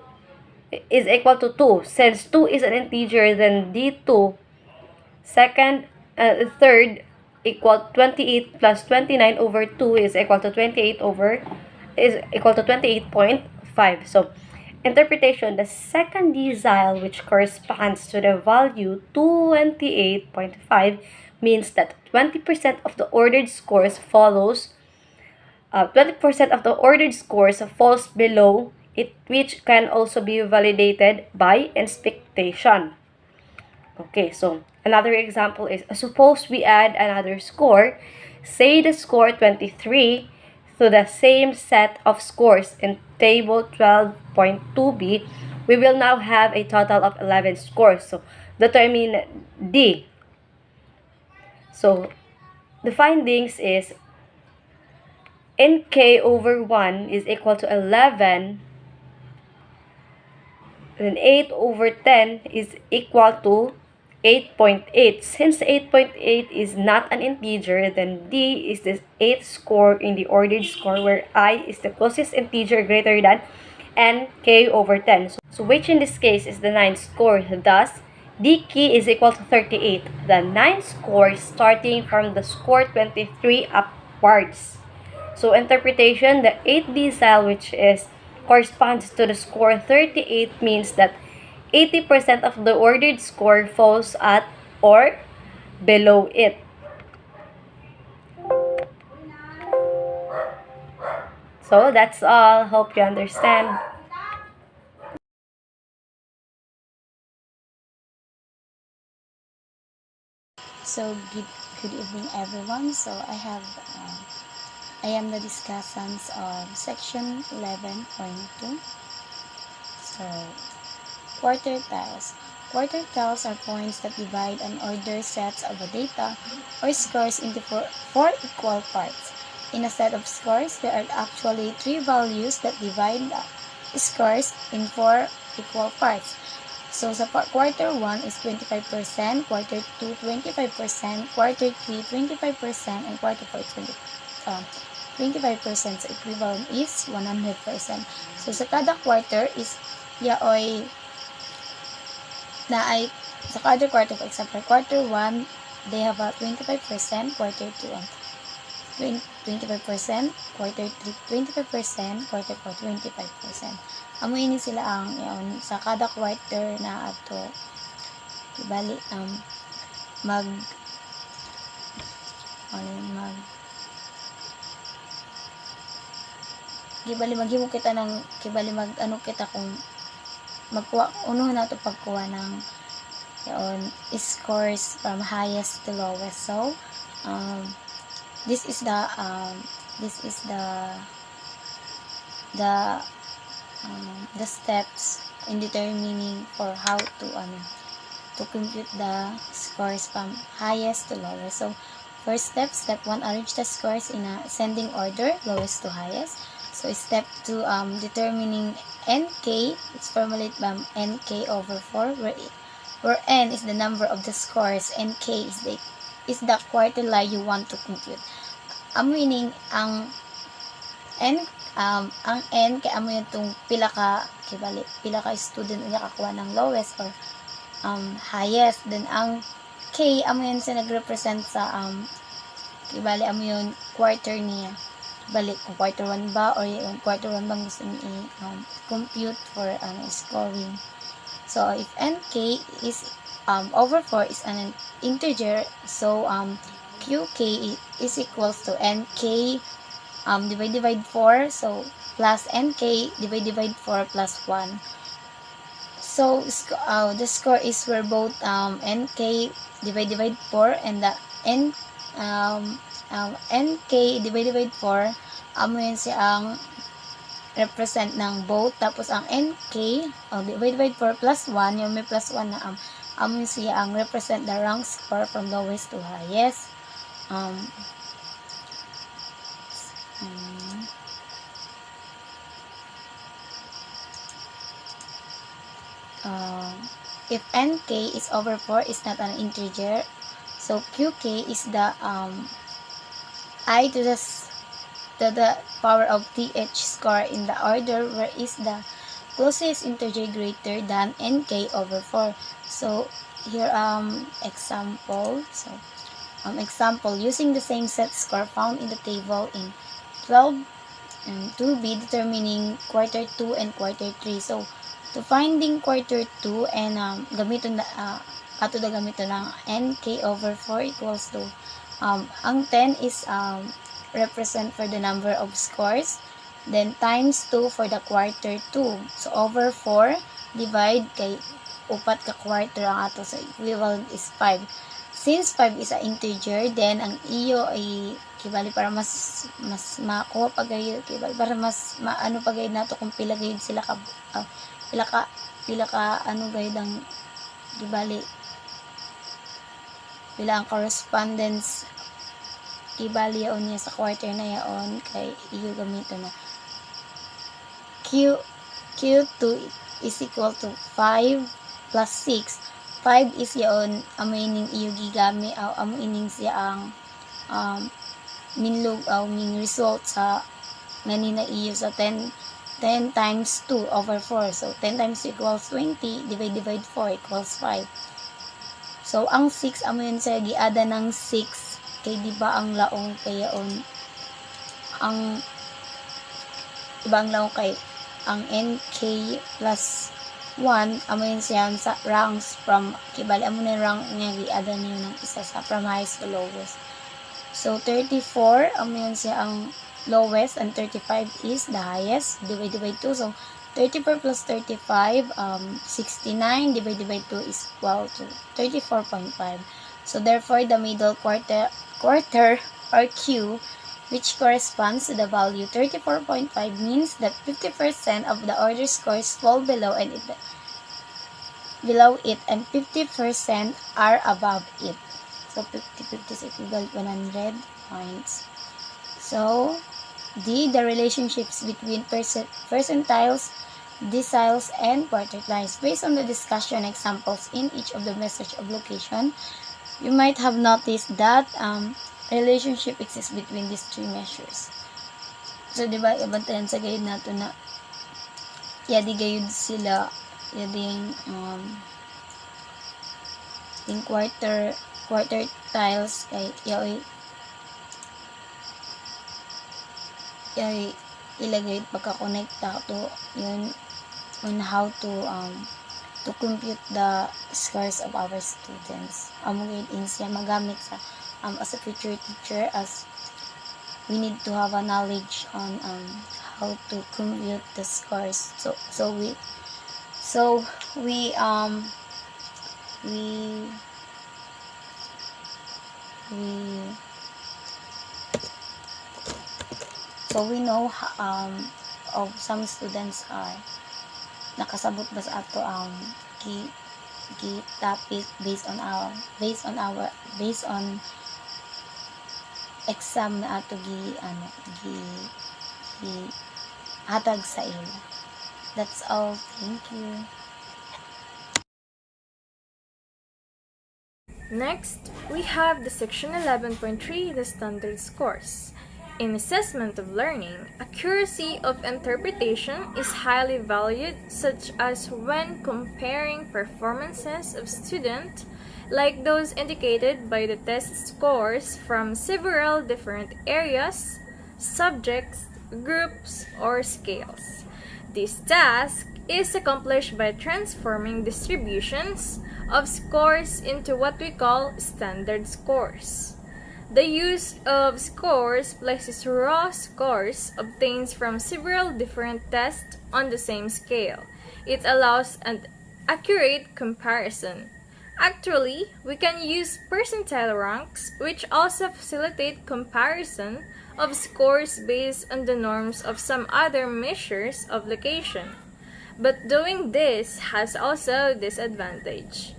is equal to 2. Since 2 is an integer, then D2 third equal 28 plus 29 over 2 is equal to 28.5. So, interpretation, the second decile, which corresponds to the value 28.5, means that 20% of the ordered scores falls 20% of the ordered scores falls below it, which can also be validated by inspection. Okay, so another example is, suppose we add another score, say the score 23, to the same set of scores in table 12.2b, we will now have a total of 11 scores. So, determine D. So, the findings is nk over 1 is equal to 11, then 8 over 10 is equal to 8.8. Since 8.8 is not an integer, then D is the 8th score in the ordered score, where I is the closest integer greater than nk over 10. So which in this case is the 9th score. Thus, dk is equal to 38. The 9th score starting from the score 23 upwards. So interpretation, the 8th decile, which is corresponds to the score 38, means that 80% of the ordered score falls at or below it. So that's all. Hope you understand. So good evening, everyone. So I am the discussants of section 11.2. So quartiles. Quartiles are points that divide and order sets of a data or scores into four equal parts. In a set of scores, there are actually three values that divide the scores in four equal parts. So sa quarter 1 is 25%, quarter 2 25%, quarter 3 25%, and quarter 4 25%. So equivalent is 100%. So sa kada quarter is yaoy na ay sa kada quarter, for example, quarter 1 they have a 25%, quarter 2 25%, quarter 3, 25%, quarter 4, 25%. Amo ini sila ang yaon sa kada quarter na ato ibali mag mag gibali maghimo kita ng gibali mag ano kita kung magkuha uno na to pagkuha ng yaon scores from highest to lowest. So this is the the steps in determining for how to compute the scores from highest to lowest. So first step 1, arrange the scores in a ascending order, lowest to highest. So step 2, determining nk, it's formulated by nk over 4, where n is the number of the scores and k is the quartile you want to compute. Meaning ang n kay amo yung tong pila ka student unya kakuha ng lowest or highest. Then ang k amo yun sa nagrepresent sa kibali amo yun quarter niya. Balik kung quarter 1 ba or yung quarter 1 bang gusto niyo compute for scoring. So if nk is over 4 is an integer, so qk is equals to nk divide 4, so plus nk divide 4 plus 1. So the score is where both nk divide 4 and the nk divide 4 amo yun siya ang represent ng both, tapos ang nk divide 4 plus 1 yung may plus 1 na amo yun siya ang represent the rank score from lowest to highest. If nk is over 4 is not an integer, so qk is the I to the power of th score in the order where is the closest integer greater than nk over 4. So here example. So example, using the same set score found in the table in 12 and 2b, determining quarter 2 and quarter 3. So to finding quarter 2 and gamiton na ato da gamiton ng nk over 4 equals to ang 10 is represent for the number of scores, then times 2 for the quarter 2. So over 4 divide kay upat ka quarter ang ato, so equivalent is 5. Since 5 is a integer, then ang iyo ay kibali para mas makuha pagay kibali para mas maano pagay nato kung pila gayud sila ka pila ka ano gayud ang kibali pila ang correspondence kibali yaon niya sa quarter na yaon kay iyo gamito na q2 is equal to 5 plus 6. 5 is yaon amo ining iyo gigami amo ining siya ang minlog min result sa ganina iyo sa 10 times 2 over 4. So 10 times 2 equals 20, divide 4 equals 5. So ang 6 amo yun sa giada ng 6 kay di ba ang laong kay yaon ang ibang laong kay ang nk plus 1 amo yun siya sa ranks from kibali amo na rank nga giada niyo ng isa sa from highest to lowest. So 34 amo yun siya ang lowest and 35 is the highest, divide 2. So 34 plus 35 69 divide 2 is equal to 34.5. So therefore the middle quarter or q, which corresponds to the value 34.5, means that 50% of the order scores fall below it and 50% are above it. So 50 is equivalent 100 points. So D, the relationships between percentiles, deciles, and quartiles. Based on the discussion examples in each of the message of location, you might have noticed that relationship exists between these three measures. So, di ba, ibantayan sa gayud nato na yadi gayud sila, yading yung quarter tiles kay yaoy ilagay pagkakonekta to yun on how to compute the scores of our students. Amo gid siya magamit sa as a future teacher, as we need to have a knowledge on how to compute the scores. So we we know of some students are nakasabot ba sa ato gi topic based on exam na ato gi hatag sa ila. That's all. Thank you. Next, we have the section 11.3, the standard scores. In assessment of learning, accuracy of interpretation is highly valued, such as when comparing performances of students, like those indicated by the test scores from several different areas, subjects, groups, or scales. This task is accomplished by transforming distributions of scores into what we call standard scores. The use of scores places raw scores obtained from several different tests on the same scale. It allows an accurate comparison. Actually, we can use percentile ranks, which also facilitate comparison of scores based on the norms of some other measures of location. But doing this has also disadvantage.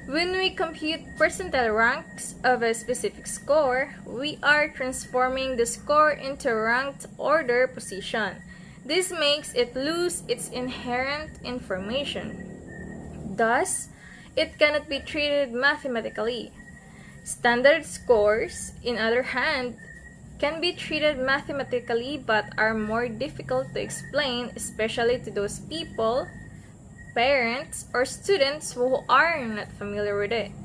When we compute percentile ranks of a specific score, we are transforming the score into ranked order position. This makes it lose its inherent information. Thus, it cannot be treated mathematically. Standard scores, in other hand, can be treated mathematically but are more difficult to explain, especially to those people, parents, or students who are not familiar with it.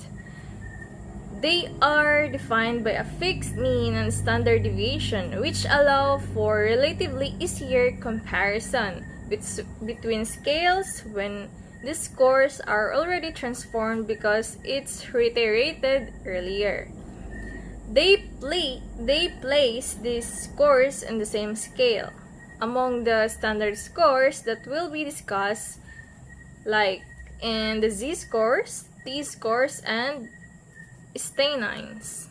They are defined by a fixed mean and standard deviation, which allow for relatively easier comparison between scales when the scores are already transformed because it's reiterated earlier. They place these scores in the same scale. Among the standard scores that will be discussed, like in the z-scores, t-scores, and stanines.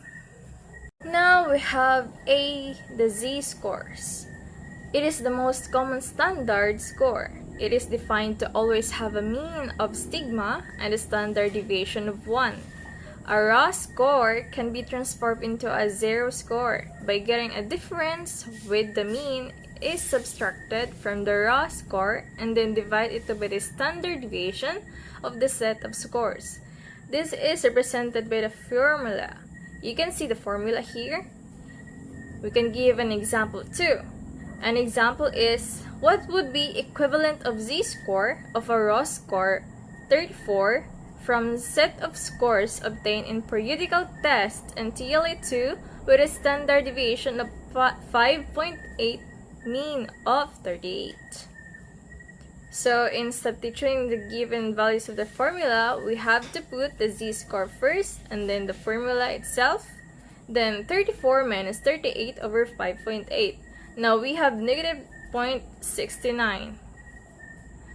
Now we have the z-scores. It is the most common standard score. It is defined to always have a mean of sigma and a standard deviation of 1. A raw score can be transformed into a zero score by getting a difference with the mean is subtracted from the raw score and then divide it by the standard deviation of the set of scores. This is represented by the formula. You can see the formula here. We can give an example too. An example is what would be equivalent of z-score of a raw score 34 from set of scores obtained in periodical test and TLA2 with a standard deviation of 5.8, mean of 38. So in substituting the given values of the formula, we have to put the z-score first and then the formula itself, then 34 minus 38 over 5.8. Now we have negative 0.69.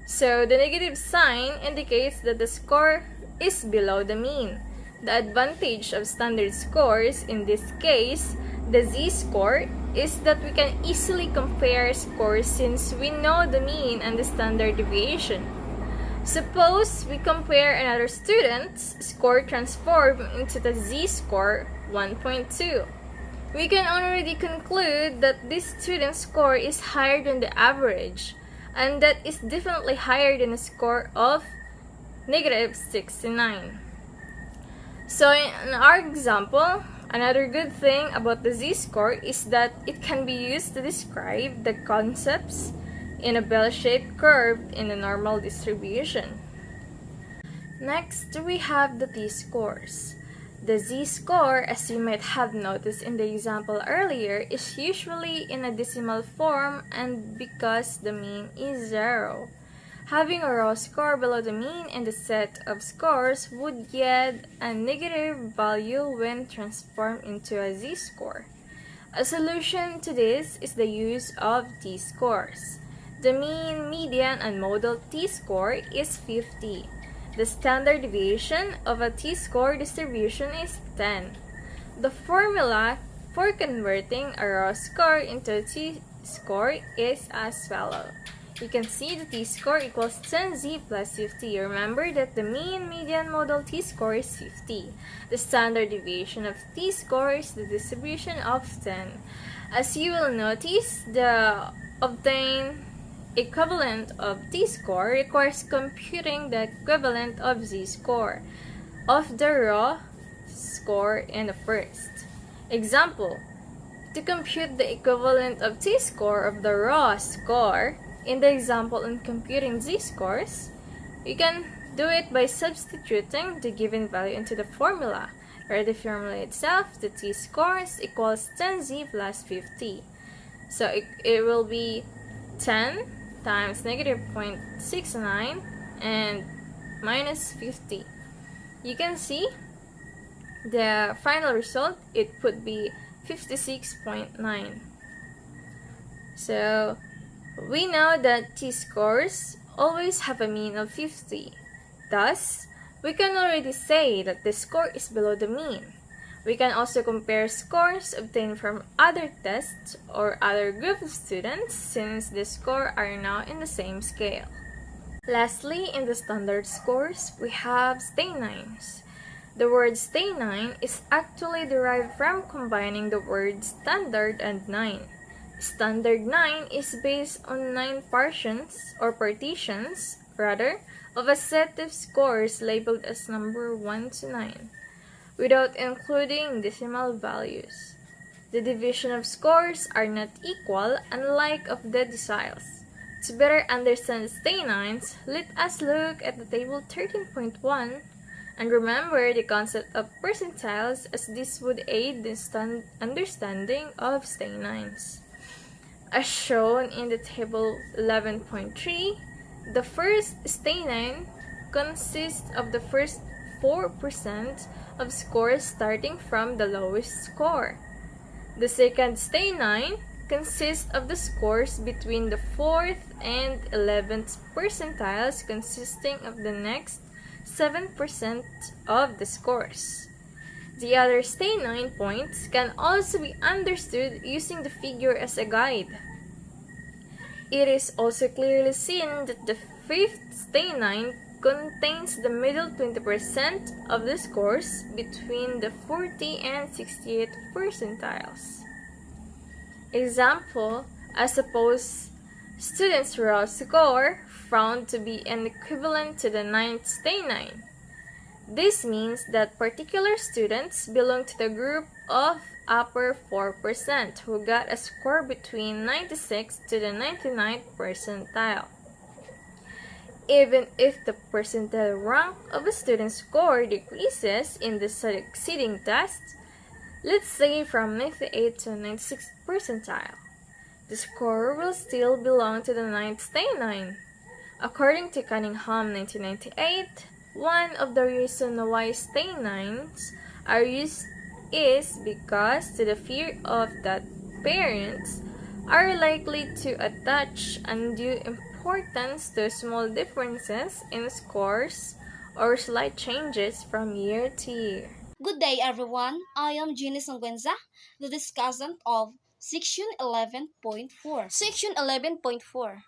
So the negative sign indicates that the score is below the mean. The advantage of standard scores in this case, the z-score, is that we can easily compare scores since we know the mean and the standard deviation. Suppose we compare another student's score transformed into the z-score 1.2. We can already conclude that this student's score is higher than the average, and that is definitely higher than a score of negative 69. So in our example, another good thing about the z-score is that it can be used to describe the concepts in a bell-shaped curve in a normal distribution. Next, we have the t-scores. The z-score, as you might have noticed in the example earlier, is usually in a decimal form and because the mean is 0. Having a raw score below the mean in the set of scores would yield a negative value when transformed into a z-score. A solution to this is the use of t-scores. The mean, median, and modal t-score is 50. The standard deviation of a t-score distribution is 10. The formula for converting a raw score into a t-score is as follows. You can see the t-score equals 10z plus 50. Remember that the mean, median, modal t-score is 50. The standard deviation of t-score is the distribution of 10. As you will notice, the obtained equivalent of t-score requires computing the equivalent of z-score of the raw score in the first. Example, to compute the equivalent of t-score of the raw score, in the example in computing z-scores, you can do it by substituting the given value into the formula. Write the formula itself, the t-scores equals 10z plus 50. So it will be 10 times negative 0.69 and minus 50. You can see the final result, it would be 56.9. So we know that t-scores always have a mean of 50. Thus, we can already say that the score is below the mean. We can also compare scores obtained from other tests or other group of students since the scores are now in the same scale. Lastly, in the standard scores, we have stanines. The word stanine is actually derived from combining the words standard and 9. Standard 9 is based on 9 partitions of a set of scores labeled as number 1 to 9, without including decimal values. The division of scores are not equal, unlike of the deciles. To better understand stanines, let us look at the table 13.1 and remember the concept of percentiles, as this would aid the understanding of stanines. As shown in the table 11.3, the first stanine consists of the first 4% of scores starting from the lowest score. The second stanine consists of the scores between the 4th and 11th percentiles, consisting of the next 7% of the scores. The other stanine points can also be understood using the figure as a guide. It is also clearly seen that the fifth stanine contains the middle 20% of the scores between the 40 and 68 percentiles. Example, I suppose students' raw score found to be an equivalent to the ninth stanine. This means that particular students belong to the group of upper 4% who got a score between 96 to the 99th percentile. Even if the percentile rank of a student's score decreases in the succeeding test, let's say from 98 to 96th percentile, the score will still belong to the ninth stanine. According to Cunningham 1998, one of the reasons why stanines are used is because to the fear of that parents are likely to attach undue importance to small differences in scores or slight changes from year to year. Good day, everyone. I am Jenny Sangwenza, the discussant of Section 11.4. Section 11.4.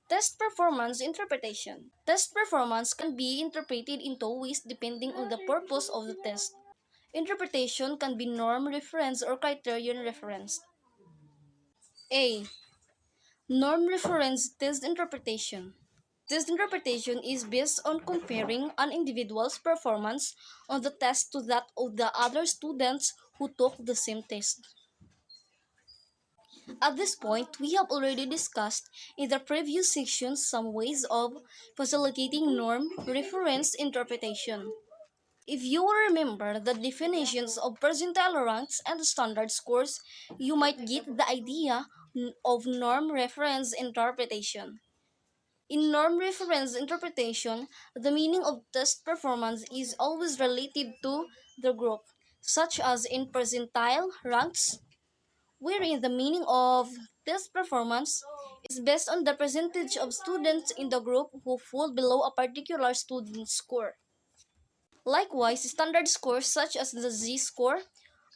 Test Performance Interpretation. Test performance can be interpreted in two ways depending on the purpose of the test. Interpretation can be norm reference or criterion reference. A. Norm reference test interpretation. Test interpretation is based on comparing an individual's performance on the test to that of the other students who took the same test. At this point, we have already discussed in the previous section some ways of facilitating norm reference interpretation. If you will remember the definitions of percentile ranks and standard scores, you might get the idea of norm reference interpretation. In norm reference interpretation, the meaning of test performance is always related to the group, such as in percentile ranks, wherein the meaning of test performance is based on the percentage of students in the group who fall below a particular student score. Likewise, standard scores such as the z-score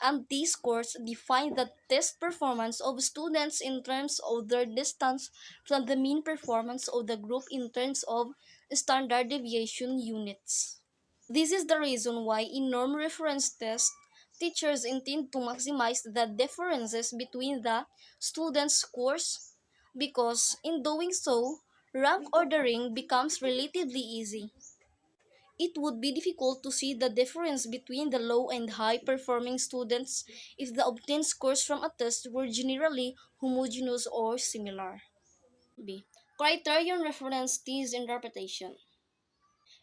and t-scores define the test performance of students in terms of their distance from the mean performance of the group in terms of standard deviation units. This is the reason why in norm reference tests, teachers intend to maximize the differences between the students' scores because in doing so, rank ordering becomes relatively easy. It would be difficult to see the difference between the low and high performing students if the obtained scores from a test were generally homogeneous or similar. B. Criterion reference test interpretation.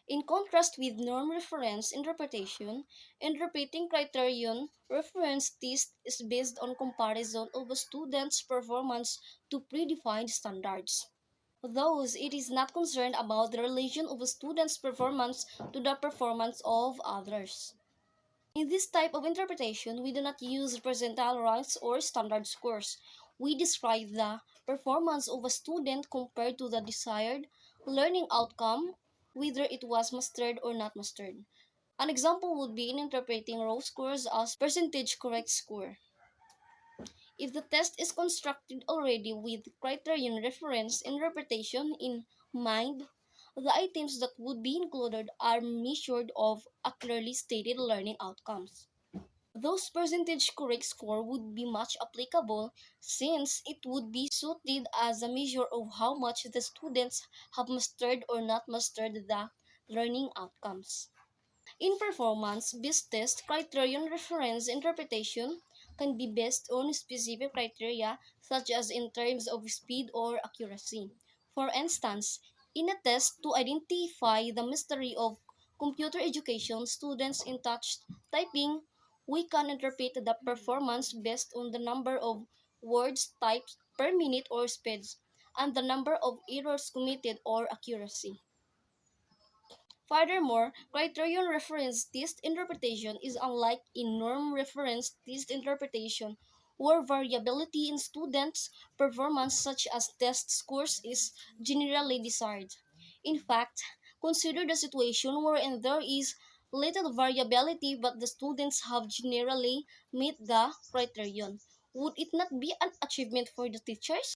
In contrast with norm reference interpretation, interpreting criterion reference test is based on comparison of a student's performance to predefined standards. Thus, it is not concerned about the relation of a student's performance to the performance of others. In this type of interpretation, we do not use percentile ranks or standard scores. We describe the performance of a student compared to the desired learning outcome, whether it was mastered or not mastered. An example would be in interpreting raw scores as percentage correct score. If the test is constructed already with criterion reference interpretation in mind, the items that would be included are measured of a clearly stated learning outcomes. Those percentage correct score would be much applicable since it would be suited as a measure of how much the students have mastered or not mastered the learning outcomes. In performance-based test, criterion reference interpretation can be based on specific criteria such as in terms of speed or accuracy. For instance, in a test to identify the mystery of computer education students in touch typing, we can interpret the performance based on the number of words typed per minute or speeds, and the number of errors committed or accuracy. Furthermore, criterion reference test interpretation is unlike in norm reference test interpretation, where variability in students' performance such as test scores is generally desired. In fact, consider the situation wherein there is little variability but the students have generally met the criterion. Would it not be an achievement for the teachers?